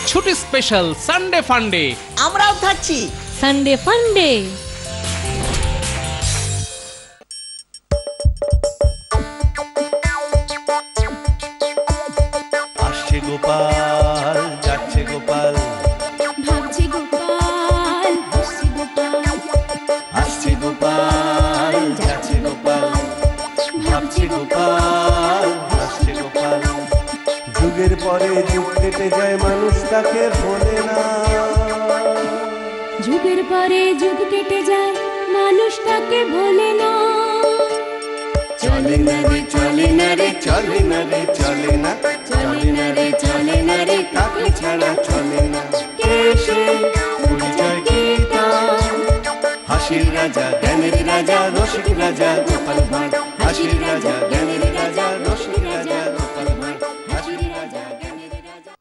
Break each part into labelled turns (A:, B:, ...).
A: ছুটি special Sunday ফান্ডে।
B: আমরাও থাকছি
C: সানডে ফান্ডে।
D: আসছে গোপাল, যাচ্ছে গোপাল,
C: ভাবছে গোপাল, হাসছে গোপাল,
D: আসছে গোপাল, যাচ্ছে গোপাল, ভাবছে গোপাল, হাসছে গোপাল। যুগের পরে যুগ কেটে যায়, মানুষ তাকে ভোলে না।
C: যুগের পরে যুগ কেটে যায়, মানুষ তাকে ভোলে না।
D: চলে না রে, চলে না রে, চলে না রে, চলে না, চলে না রে, চলে না রে, কাকে ছাড়া চলে না। কে সে পরিচয় কি তার? হাসির রাজা, জ্ঞানের রাজা, রসিক রাজা গোপাল ভাঁড়। হাসির রাজা, জ্ঞানের রাজা, রসিক রাজা গোপাল ভাঁড়। হাসির রাজা, জ্ঞানের রাজা।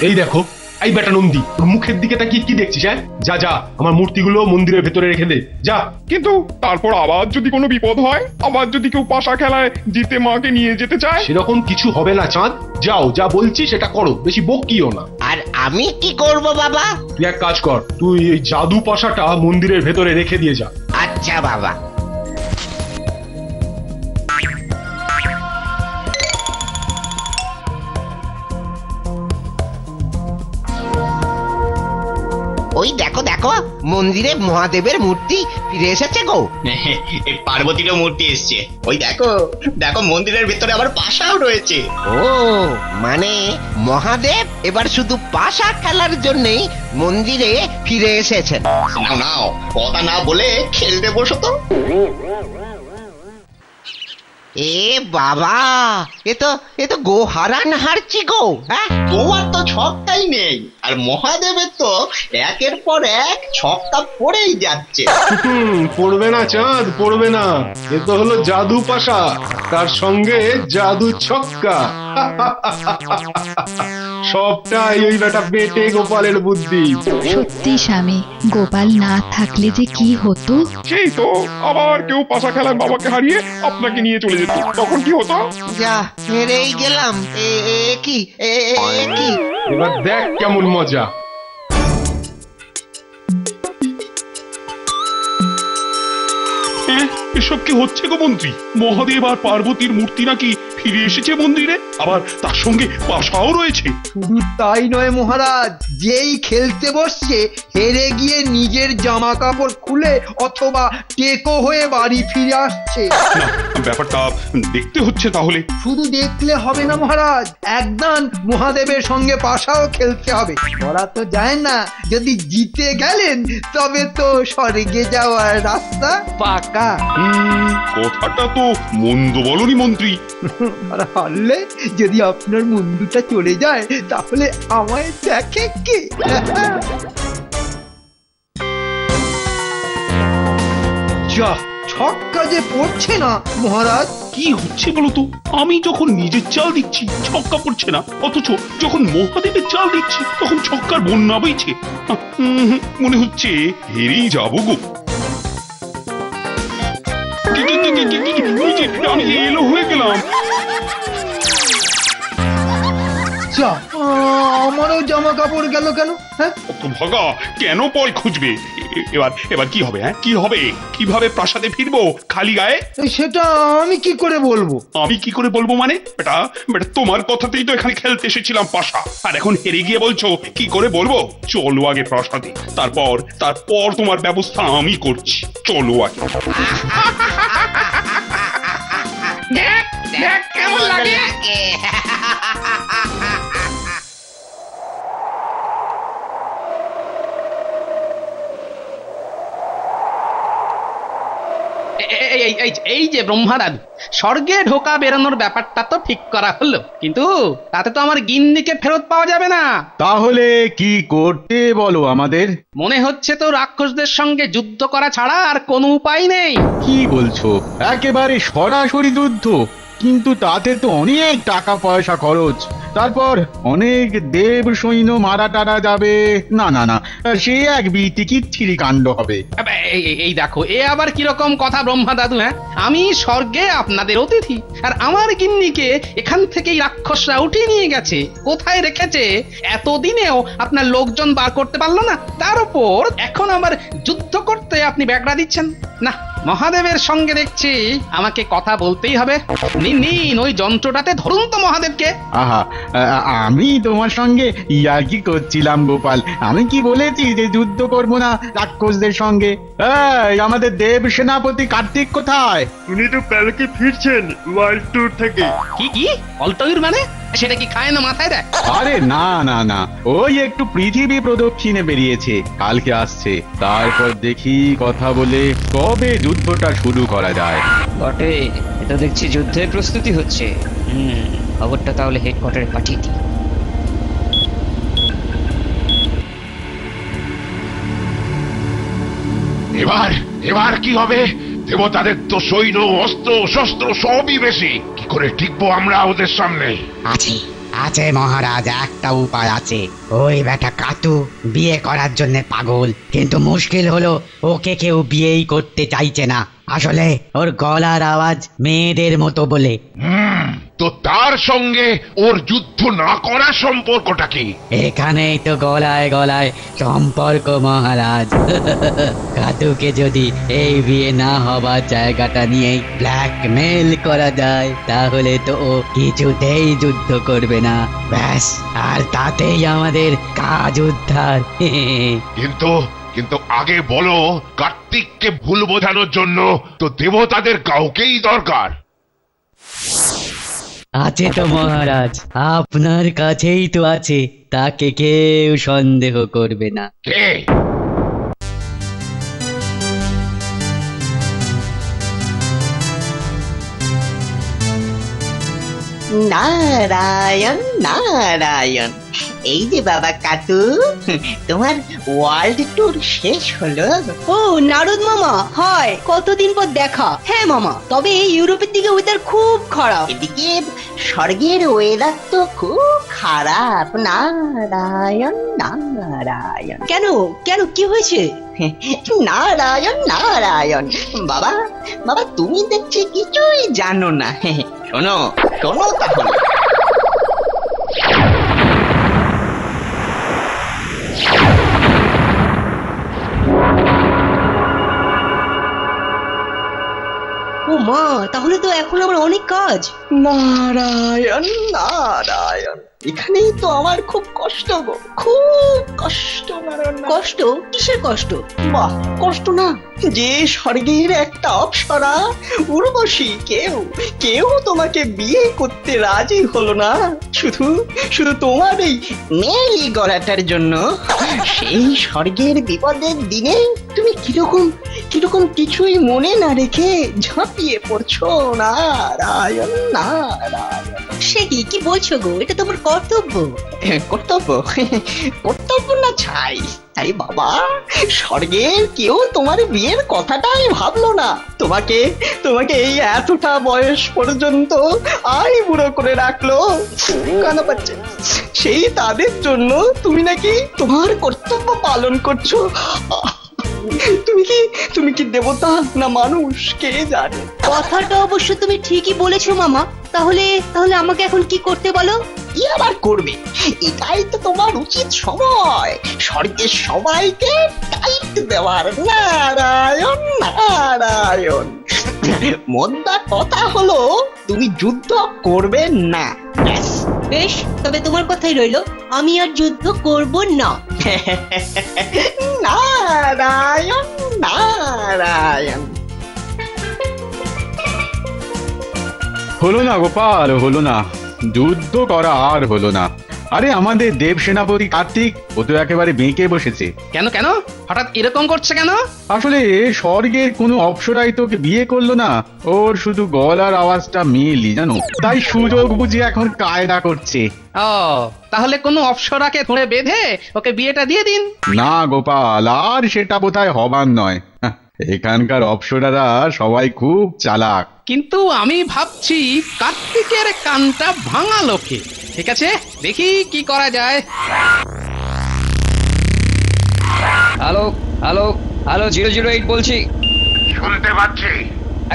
E: এই দেখো, এই বেটা নন্দী, তোর মুখের দিকে তাকিয়ে কি দেখছিস? হ্যাঁ, যা যা, আমার মূর্তিগুলো মন্দিরের ভেতরে রেখে দে, যা।
F: কিন্তু তারপর আবার যদি কোনো বিপদ হয়, আবার যদি কেউ পাশা খেলায় জিতে মাকে নিয়ে যেতে চায়?
E: সেরকম কিছু হবে না চাঁদ, যাও, যা বলছি সেটা করো, বেশি বকিও না।
B: আর আমি কি করব বাবা?
E: তুই এক কাজ কর, তুই এই জাদু পাশাটা মন্দিরের ভেতরে রেখে দিয়ে যা।
B: আচ্ছা বাবা। ওই দেখো দেখো, মন্দিরে মহাদেবের মূর্তি ফিরে এসেছে গো।
G: এই পার্বতীরও মূর্তি এসছে। ওই দেখো দেখো, মন্দিরের ভিতরে আবার পাশাও রয়েছে।
B: ও মানে মহাদেব এবার শুধু পাশা খেলার জন্যই মন্দিরে ফিরে এসেছেন।
G: নাও নাও, কথা না বলে খেলতে বসো তো।
B: এ বাবা, এ তো গো হারান হারছি গো। হ্যাঁ,
G: তোমার তো ছক্কাই নেই, আর মহাদেবের তো একের পর এক ছক্কা পড়েই যাচ্ছে।
E: পড়বে না চাঁদ, পড়বে না। এ তো হলো জাদু পাশা, তার সঙ্গে জাদু ছক্কা। সবটাই ওই বেটা পেটে গোপালের বুদ্ধি।
H: সত্যি স্বামী, গোপাল না থাকলে যে কি হতো।
F: সেই তো, আবার কেউ পাশা খেলায় বাবাকে হারিয়ে আপনাকে নিয়ে চলে যেত, তখন কি হতো?
B: যা হেরেই গেলাম। কি কি
E: এবার দেখ কেমন মজা।
F: এসব কি হচ্ছে গো মন্ত্রী? মহাদেব আর পার্বতীর মূর্তি নাকি ফিরে এসেছে মন্দিরে, আবার তার সঙ্গে পাশাও রয়েছে।
I: শুধু তাই নয় মহারাজ, যেই খেলতে বসছে হেরে গিয়ে নিজের জামা কাপড় খুলে অথবা টেকো হয়ে বাড়ি ফিরে আসছে।
F: না, ব্যাপারটা দেখতে হচ্ছে তাহলে।
I: শুধু দেখলে হবে না মহারাজ, একদম মহাদেবের সঙ্গে পাশাও খেলতে হবে। বলা তো যায় না, যদি জিতে গেলেন তবে তো স্বর্গে যাওয়ার রাস্তা পাকা।
F: কথাটা তো মন্দ বলনি মন্ত্রী।
I: আর হারলে যদি আপনার মুন্ডুটা চলে যায়, তাহলে আমায় দেখে কে? যা ছক্কা যে পড়ছে না মহারাজ।
F: কি হচ্ছে বলতো? আমি যখন নিজের চাল দিচ্ছি ছক্কা পড়ছে না, অথচ যখন মহাদেবের চাল দিচ্ছি তখন ছক্কার বন্যা বইছে। মনে হচ্ছে হেরেই যাবো গো। আমি এলো হয়ে গেলাম।
I: আমারও জামা কাপড় গেল কেন? হ্যাঁ,
F: ভাগা কেন পল খুঁজবে? এবার কি হবে? হ্যাঁ, কি হবে? কিভাবে প্রাসাদে ফিরবো খালি গায়ে?
I: সেটা আমি কি করে বলবো?
F: আমি কি করে বলবো মানে? বেটা তোমার কথাতেই তো এখানে খেলতে এসেছিলাম পাশা, আর এখন হেরে গিয়ে বলছো কি করে বলবো? চলো আগে প্রাসাদে, তারপর তোমার ব্যবস্থা আমি করছি। চলো আগে।
G: দেখ কেমন লাগে।
A: এই যে ব্রহ্মারাজ, স্বর্গে ঢোকা বেরোনোর ব্যাপারটা তো ঠিক করা হলো, কিন্তু তাতে তো আমার গিন্নিকে ফেরত পাওয়া যাবে না।
J: তাহলে কি করতে বলো আমাদের?
A: মনে হচ্ছে তো রাক্ষসদের সঙ্গে যুদ্ধ করা ছাড়া আর কোনো উপায় নেই।
J: কি বলছো? একেবারে সরাসরি যুদ্ধ? কিন্তু তাতে তো অনেক টাকা পয়সা খরচ। তারপর অনেক দেব সৈন্য মারা টারা যাবে। না না না, সে এক বিতিকিচ্ছিরি কাণ্ড হবে।
A: এই দেখো, এ আবার কিরকম কথা ব্রহ্মা দাদু? হ্যাঁ, আমি স্বর্গে আপনাদের অতিথি, আর আমার গিন্নিকে এখান থেকেই রাক্ষসরা উঠিয়ে নিয়ে গেছে। কোথায় রেখেছে এতদিনেও আপনার লোকজন বার করতে পারলো না, তার উপর এখন আবার যুদ্ধ করতে আপনি ব্যাগড়া দিচ্ছেন। না, মহাদেবের সঙ্গে দেখছি আমাকে কথা বলতেই হবে। নিন ওই যন্ত্রটাতে ধরুন তো মহাদেবকে।
J: আহা, আমি তোমার সঙ্গে ইয়ার্কি করছিলাম গোপাল। আমি কি বলেছি যে যুদ্ধ করবো না রাক্ষসদের সঙ্গে? আমাদের দেব সেনাপতি কার্তিক কোথায়?
E: উনি তো কালকে ফিরছেন ওয়ার্ল্ড ট্যুর থেকে।
A: কি অল্টয়ুর মানে? সেটা কি খায় না মাথায় দেয়?
J: আরে না না না, ওই একটু পৃথিবী প্রদক্ষিণে বেরিয়েছে, কালকে আসছে। তারপর দেখি কথা বলে কবে যুদ্ধটা শুরু করা যায়।
K: বটে, এটা দেখছি যুদ্ধের প্রস্তুতি হচ্ছে। খবরটা তাহলে হেডকোয়ার্টারে পাঠিয়ে দিই।
L: এবার কি হবে? দেবতাদের তো সৈন্য অস্ত্র শস্ত্র সবই বেশি, কি করে টিকবো আমরা ওদের সামনে?
M: আছে মহারাজ, একটা উপায় আছে। ওই বেটা কাতু বিয়ে করার জন্য পাগল, কিন্তু মুশকিল হলো ওকে কেউ বিয়েই করতে চাইছে না। আসলে ওর গলার আওয়াজ মেয়েদের মতো বলে।
L: তো তার সঙ্গে ওর যুদ্ধ না করার সম্পর্কটা কি?
M: এখানেই তো গলায় গলায় সম্পর্ক মহারাজ। কাতুকে যদি এই বিয়ে না হবার জায়গাটা নিয়েই ব্ল্যাকমেল করা যায়, তাহলে তো ও কিছুতেই যুদ্ধ করবে না। ব্যাস, আর তাতেই আমাদের কাজ উদ্ধার।
L: কিন্তু আগে বলো, কার্তিককে ভুল বোঝানোর জন্য তো দেবতাদের কাউকেই দরকার
M: আছে তো মহারাজ, আপনার কাছেই তো আছে, তাকে কেউ সন্দেহ করবে না।
L: কে?
B: নারায়ণ নারায়ণ। এই যে বাবা কাতু, তোমার ওয়ার্ল্ড ট্যুর শেষ হলো?
N: ও নারদ মামা, হয় কতদিন পর দেখা। হ্যাঁ মামা, তবে ইউরোপের দিকে ওয়েদার খুব খারাপ।
B: এদিকে স্বর্গের ওয়েদার তো খুব খারাপ। নারায়ণ নারায়ণ।
N: কেন কেন, কি হয়েছে?
B: নারায়ণ নারায়ণ। বাবা বাবা, তুমি দেখছি কিছুই জানো না। শোনো শোনো তাহলে।
N: ও মা, তাহলে তো এখন আমার অনেক কাজ।
B: নারায়ণ নারায়ণ, এখানেই তো আমার খুব কষ্ট গো, খুব কষ্ট। নারায়ণ,
N: কষ্ট? কিসের কষ্ট?
B: বাহ, কষ্ট না যে স্বর্গের একটা অপ্সরা উর্বশী কেউ তোমাকে বিয়ে করতে রাজি হলো না, শুধু তোমার এই মেয়ে গলাটার জন্য। সেই স্বর্গের বিপদের দিনে তুমি কিরকম কিছুই মনে না রেখে ঝাঁপিয়ে পড়ছো। নারায়ণ নারায়ণ।
N: সে কি বলছো গো? এটা তোমার কর্তব্য।
B: কর্তব্য না ছাই। তাই বাবা, স্বর্গের কেউ তোমার বিয়ের কথাটাই ভাবলো না। তোমাকে এই এতটা বয়স পর্যন্ত আই বুড়ো করে রাখলো, কানা পাচ্ছে। সেই তাদের জন্য তুমি নাকি তোমার কর্তব্য পালন করছো। তুমি কি দেবতা না মানুষ কে জানে?
N: কথাটা অবশ্য তুমি ঠিকই বলেছো মামা। তাহলে আমাকে এখন কি করতে বলো?
B: কি আবার করবে, এটাই তো তোমার উচিত সময়, স্বর্গের সবাইকে টাইট দেওয়ার। নারায়ণ নারায়ণ। মোদ্দা কথা হলো, তুমি যুদ্ধ করবে না।
N: বেশ, তবে তোমার কথাই রইলো, আমি আর যুদ্ধ করব না।
B: নারায়ণ নারায়ণ।
J: হলো না গোপাল, হলো না, যুদ্ধ করা আর হলো না। আরে আমাদের দেব সেনাপতি কার্তিক, ও তো একেবারে বেঁকে বসেছে।
A: কেন হঠাৎ এরকম করছে কেন?
J: আসলে স্বর্গের কোনো অপ্সরাই তোকে বিয়ে করলো না, ওর শুধু গলার আওয়াজটা মেলি, জানো, তাই সুযোগ বুঝে এখন কায়দা করছে।
A: ও, তাহলে কোনো অপ্সরাকে ধরে বেঁধে ওকে বিয়েটা দিয়ে দিন।
J: না গোপাল, আর সেটা বোধহয় হবার নয়। এখানকার অপ্সরারা সবাই খুব চালাক।
A: কিন্তু আমি ভাবছি কার্তিকের কানটা ভাঙালো কে? ঠিক আছে, দেখি কি করা যায়।
K: হ্যালো হ্যালো হ্যালো 008 বলছি।
L: শুনতে পাচ্ছি।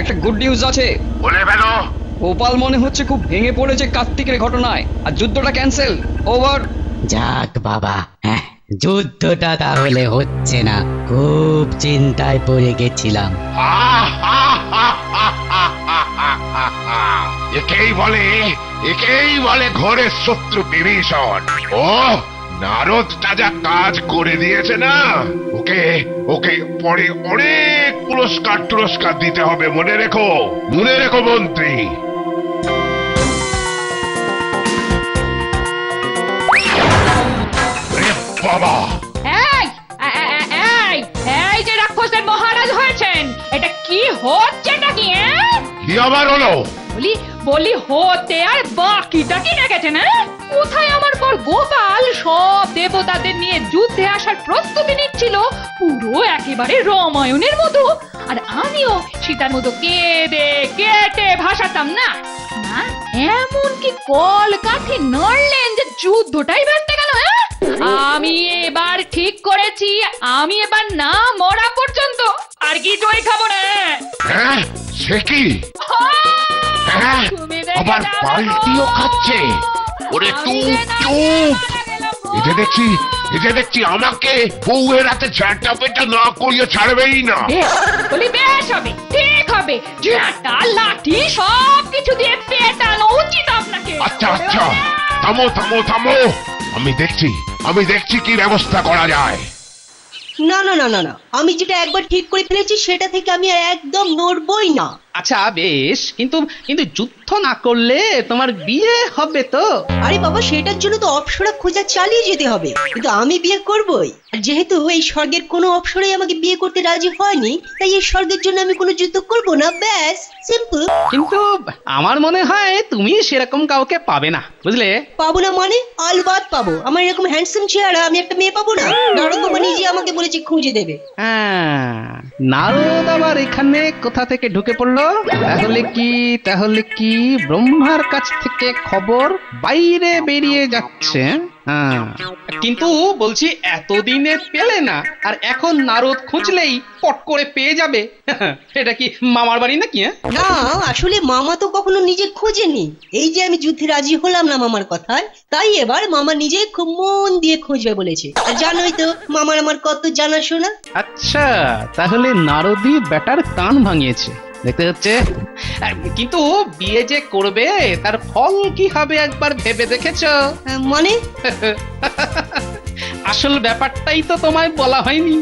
K: একটা গুড নিউজ আছে।
L: বলে ফেলো।
K: গোপাল মনে হচ্ছে খুব ভেঙে পড়েছে কার্তিকের ঘটনায়, আর যুদ্ধটা ক্যান্সেল। ওভার।
M: যাক বাবা, হ্যাঁ যুদ্ধটা তাহলে হচ্ছে না, খুব চিন্তায় পড়ে গেছিলাম।
L: একেই বলে ঘোরের শত্রু বিভীষণ। ও নারদটা যা কাজ করে দিয়েছে না, ওকে ওকে পরে অনেক পুরস্কার দিতে হবে, মনে রেখো মন্ত্রী। বাবা,
O: এই যে রাক্ষসের মহারাজ হয়েছেন, এটা কি হচ্ছে? এটা কি
L: কি আবার হলো?
O: বলি হতে আর বাকিটা কি রেখেছেন? কোথায় আমার পর গোপাল সব দেবতাদের নিয়ে যুদ্ধে আসার প্রস্তুতি নিচ্ছিল, পুরো একেবারে রামায়ণের মতো, আর আমিও সীতার মতো কেঁদে কেটে ভাসাতাম না। এমনকি কল কাঠি নড়লেন যে যুদ্ধটাই ভেস্তে গেল। আমি এবার ঠিক করেছি, আমি এবার না মরা পর্যন্ত আর কিছুই খাবো না।
L: হ্যাঁ, সে কি? আবার পাল্টিও খাচ্ছে। ওরে চুপ! এটা দেখছি আমাকে বউয়ের হাতে ঝাঁটা পেটা না করিয়ে ছাড়বেই না।
O: বলি বেশ হবে, ঠিক হবে, ঝাঁটা লাঠি সব কিছু দিয়ে পেটানো উচিত আপনাকে।
L: আচ্ছা থামো। আমি দেখছি কি ব্যবস্থা করা যায়।
N: না না না না না, আমি যেটা একবার ঠিক করে ফেলেছি সেটা থেকে আমি একদম নড়বই না।
A: আচ্ছা বেশ, কিন্তু যুদ্ধ না করলে তোমার বিয়ে হবে তো?
N: আরে বাবা, সেটার জন্য তো অপ্সরা খোঁজা চালিয়ে যেতে হবে, কিন্তু আমি বিয়ে করবই। আর যেহেতু এই স্বর্গের কোনো অপ্সরাই আমাকে বিয়ে করতে রাজি হয়নি, তাই এই স্বর্গের জন্য আমি কোনো যুদ্ধ করব না, ব্যাস সিম্পল।
A: কিন্তু আমার মনে হয় তুমি সেরকম কাউকে পাবে না, বুঝলে?
N: পাবো না মানে? আলবাত পাবো। আমার এরকম হ্যান্ডসাম চেহারা আমি একটা মেয়ে পাবো না? নারদ বাবা নিজে আমাকে বলেছে খুঁজে দেবে।
A: হ্যাঁ, নারদ আবার এখানে কোথা থেকে ঢুকে পড়লো? তাহলে কি ব্রহ্মার কাছ থেকে খবর বাইরে বেরিয়ে যাচ্ছে? হ্যাঁ, কিন্তু বলছি এতদিনে পেলে না, আর এখন নারদ খুঁজলেই পট করে পেয়ে যাবে। এটা কি মামার বাড়ি নাকি?
N: না, আসলে মামা তো কখনো নিজে খোঁজেনি। এই যে আমি যুদ্ধে রাজি হলাম না মামার কথায়, তাই এবার মামা নিজে খুব মন দিয়ে খুঁজবে বলেছে। আর জানোই তো মামার আমার কত জানাশোনা।
A: আচ্ছা, তাহলে নারদই ব্যাটার কান ভাঙিয়েছে দেখতে হচ্ছে। কিন্তু বিয়ে যে করবে তার ফল কি হবে একবার ভেবে দেখেছো?
N: মানে
A: আসল ব্যাপারটাই তো তোমায় বলা হয়নি।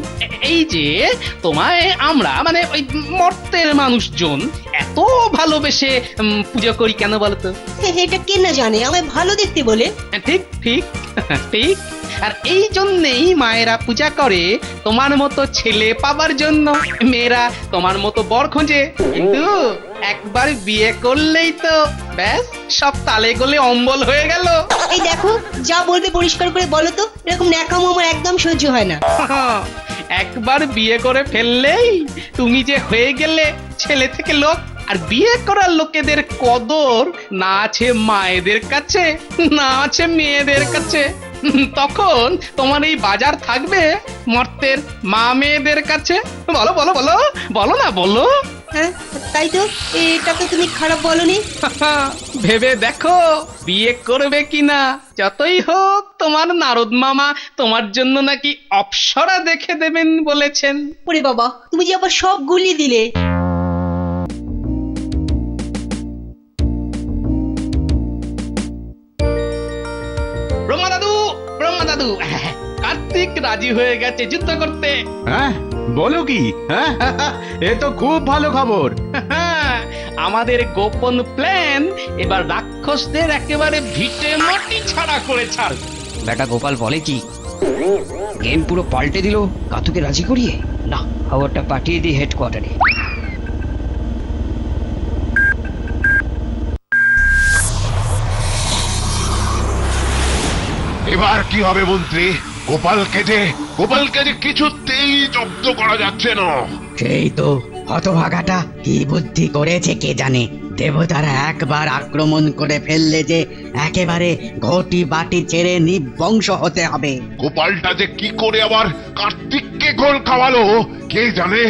A: এই যে তোমায় আমরা মানে ওই মর্তের মানুষজন এত ভালোবেসে পুজো করি কেন বলতো?
N: এটা কে না জানে আমায় ভালো দেখতে বলে।
A: ঠিক ঠিক ঠিক। আর এই জন্যেই মায়েরা পূজা করে তোমার মতো ছেলে পাবার জন্য। মেয়েরা তোমার মতো বর খোঁজে, কিন্তু একবার বিয়ে করলেই তো ব্যাস সব তালে গলে অম্বল হয়ে গেল।
N: এই দেখো, যা বলবে পরিষ্কার করে বলো তো, এরকম ন্যাকামো আমার একদম সহ্য হয় না।
A: একবার বিয়ে করে ফেললেই তুমি যে হয়ে গেলে ছেলে থেকে লোক। আর বিয়ে করার লোকেদের কদর না আছে মায়েদের কাছে, না আছে মেয়েদের কাছে। তখন তোমার এই বাজার থাকবে মর্তের মা মেয়েদের কাছে। বলো বলো বলো বলো না বলো।
N: হ্যাঁ তাই তো, এটা তো তুমি খারাপ বলনি।
A: ভেবে দেখো বিয়ে করবে কিনা। যতই হোক তোমার নারদ মামা তোমার জন্য নাকি অপ্সরা দেখে দেবেন বলেছেন।
N: ওরে বাবা, তুমি যে আবার সব গুলিয়ে দিলে।
A: কার্তিক রাজি হয়ে গেছে যুদ্ধ করতে।
J: হ্যাঁ বলো কি? হ্যাঁ, এ তো খুব ভালো খবর।
A: আমাদের গোপন প্ল্যান এবার রাক্ষসদের একেবারে ভিটে মাটি ছাড়া করে ছাড়।
K: বেটা গোপাল বলে কি? গেম পুরো পাল্টে দিল কাতুকে রাজি করিয়ে। না, খবরটা পাঠিয়ে দিই হেডকোয়ার্টারে।
L: এবার কি হবে মন্ত্রী? গোপালকে যে কিছুতেই জব্দ করা যাচ্ছে না।
M: সেই তো হতভাগাটা কি বুদ্ধি করেছে কে জানে। দেবতারা একবার আক্রমণ করে ফেললে যে একেবারে ঘটি বাটি ছেড়ে নিবংশ হতে হবে।
L: গোপালটা যে কি করে আবার কার্তিককে গোল খাওয়ালো কে জানে।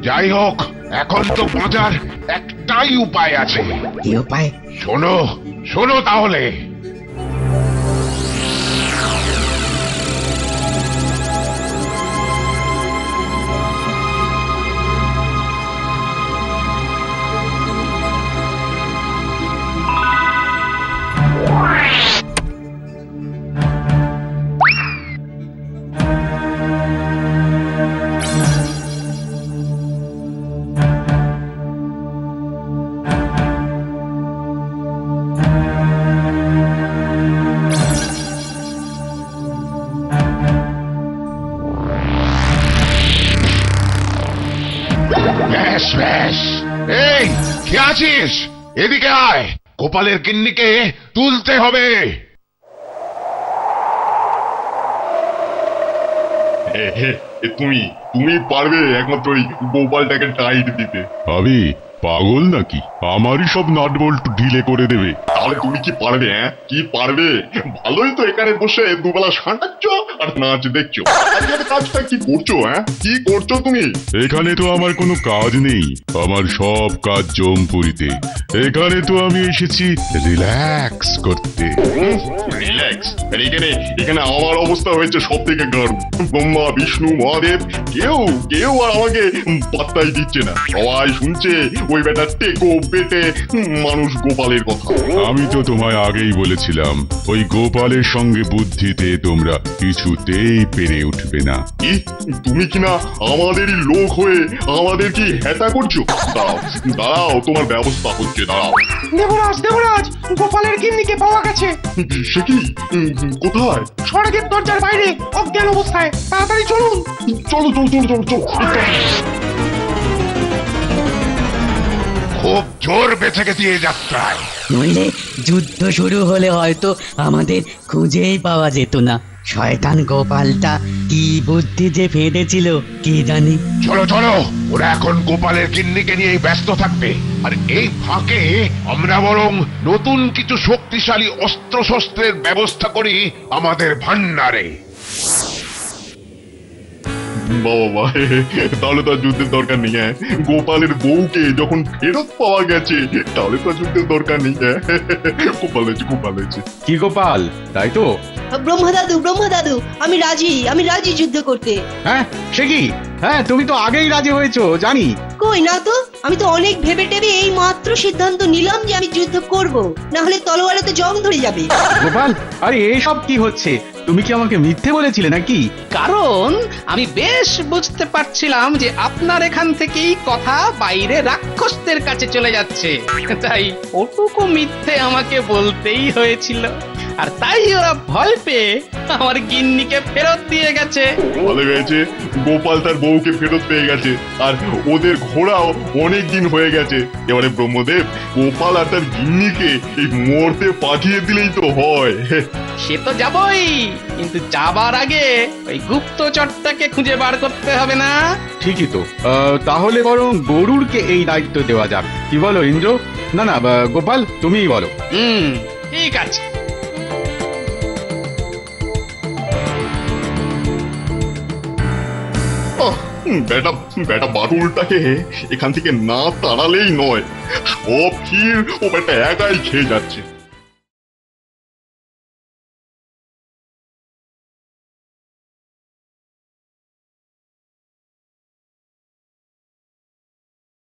L: যাই হোক, এখন তো বাঁচার একটাই উপায় আছে।
M: কি উপায়?
L: শোনো শোনো তাহলে। এই কে আছিস? এদিকে আয়, গোপালের গিন্নিকে তুলতে হবে।
E: তুমি তুমি পারবে একমাত্র ওই গোপালটাকে টাইট দিতে?
P: আমি পাগল নাকি? আমারই সব নাট বল্টু ঢিলে করে দেবে।
E: তাহলে তুমি কি পারবে? কি পারবে? ভালোই তো এখানে বসে দুবেলা সাঁটাচ্ছ আর নাচ দেখছো। আজকের কাজটা কি করছো? কি করছো তুমি?
P: এখানে তো আমার কোনো কাজ নেই, আমার সব কাজ জমপুরিতে। এখানে তো আমি এসেছি রিল্যাক্স করতে।
E: রিল্যাক্স? এখানে আমার অবস্থা হয়েছে সব থেকে গাঢ়। ব্রহ্মা বিষ্ণু মহাদেব কেউ আর আমাকে পাত্তাই দিচ্ছে না। সবাই শুনছে ওই বেটা টেকো পেটে মানুষ গোপালের কথা।
P: আমি তো তোমায় আগেই বলেছিলাম ওই গোপালের সঙ্গে বুদ্ধিতে তোমরা কিছুতেই পেরে উঠবে না।
E: কি তুমি কিনা আমাদেরই লোক হয়ে আমাদের কি হেটা করছো? দাঁড়াও তোমার ব্যবস্থা হচ্ছে, দাঁড়াও।
Q: দেবরাজ গোপালের গিন্নিকে পাওয়া গেছে।
E: সে কি? কোথায়?
Q: স্বর্গের দরজার বাইরে অজ্ঞান অবস্থায়। তাড়াতাড়ি চলুন।
E: চলো।
L: খুব জোর বেঁচে গেছি এই যাত্রায়।
M: নইলে যুদ্ধ শুরু হলে হয়তো আমাদের খুঁজেই পাওয়া যেত না। শয়তান গোপালটা কি বুদ্ধি যে ফেঁদেছিল কি জানি।
L: চলো ওরা এখন গোপালের গিন্নিকে নিয়ে ব্যস্ত থাকবে, আর এই ফাঁকে আমরা বরং নতুন কিছু শক্তিশালী অস্ত্র শস্ত্রের ব্যবস্থা করি আমাদের ভান্ডারে।
E: বাবা, তাহলে তো যুদ্ধের দরকার নেই। গোপালের বউকে যখন ফেরত পাওয়া গেছে তাহলে তো যুদ্ধের দরকার নেই। গোপাল হয়েছে।
J: কি গোপাল, তাই তো?
N: ব্রহ্মা দাদু আমি রাজি যুদ্ধ করতে।
J: হ্যাঁ সে কি? হ্যাঁ তুমি তো আগেই রাজি হয়েছো জানি।
N: কই না তো, আমি তো অনেক ভেবে টেবে এই মাত্র সিদ্ধান্ত নিলাম যে আমি যুদ্ধ করব, না হলে তলোয়ারে তো জং ধরে যাবে।
J: গোপাল, আরে এইসব কি হচ্ছে? তুমি কি আমাকে মিথ্যে বলেছিলে নাকি?
A: কারণ আমি বেশ বুঝতে পারছিলাম যে আপনার এখান থেকেই কথা বাইরে রাক্ষসদের কাছে চলে যাচ্ছে, তাই ওটুকু মিথ্যে আমাকে বলতেই হয়েছিল। আর তাই ওরা ভয় পেয়ে আমার গিন্নিকে ফেরত দিয়ে গেছে।
E: ভালো হয়েছে, গোপাল তার বউকে ফেরত পেয়ে গেছে, আর ওদের ঘোড়াও অনেক দিন হয়ে গেছে। এবারে ব্রহ্মদেব গোপাল আর তার গিন্নিকে এই মরতে পাঠিয়ে দিলেই তো হয়।
A: সে তো যাবই, কিন্তু যাবার আগে ওই গুপ্তচরটাকে খুঁজে বার করতে হবে না?
J: ঠিকই তো। তাহলে বরং গরুড়কে এই দায়িত্ব দেওয়া যাক, কি বলো ইন্দ্র? না গোপাল তুমিই বলো।
A: ঠিক আছে।
E: বেটা বাটুলটাকে এখান থেকে না তাড়ালেই নয়। সব ক্ষীর ও বেটা একাই খেয়ে যাচ্ছে।